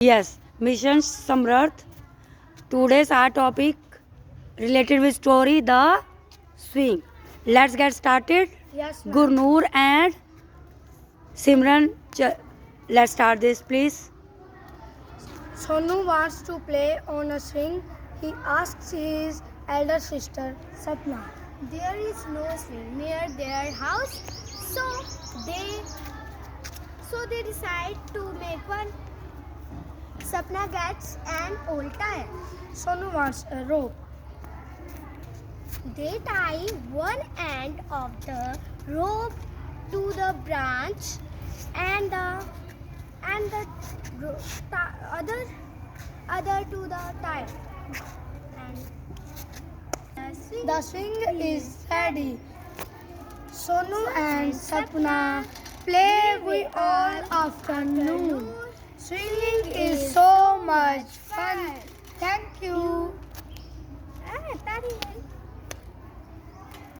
Yes, Mission Samrath. Today's our topic related with story the swing. Let's get started. Yes, ma'am. Gurnoor and Simran, let's start this, please. Sonu wants to play on a swing. He asks his elder sister, Sapna. There is no swing near their house, so they they decide to make one. Sapna gets an old tire. Sonu wants a rope. They tie one end of the rope to the branch and the other to the tire. And The swing is ready. Sonu and Sapna play with all afternoon. Swinging is so much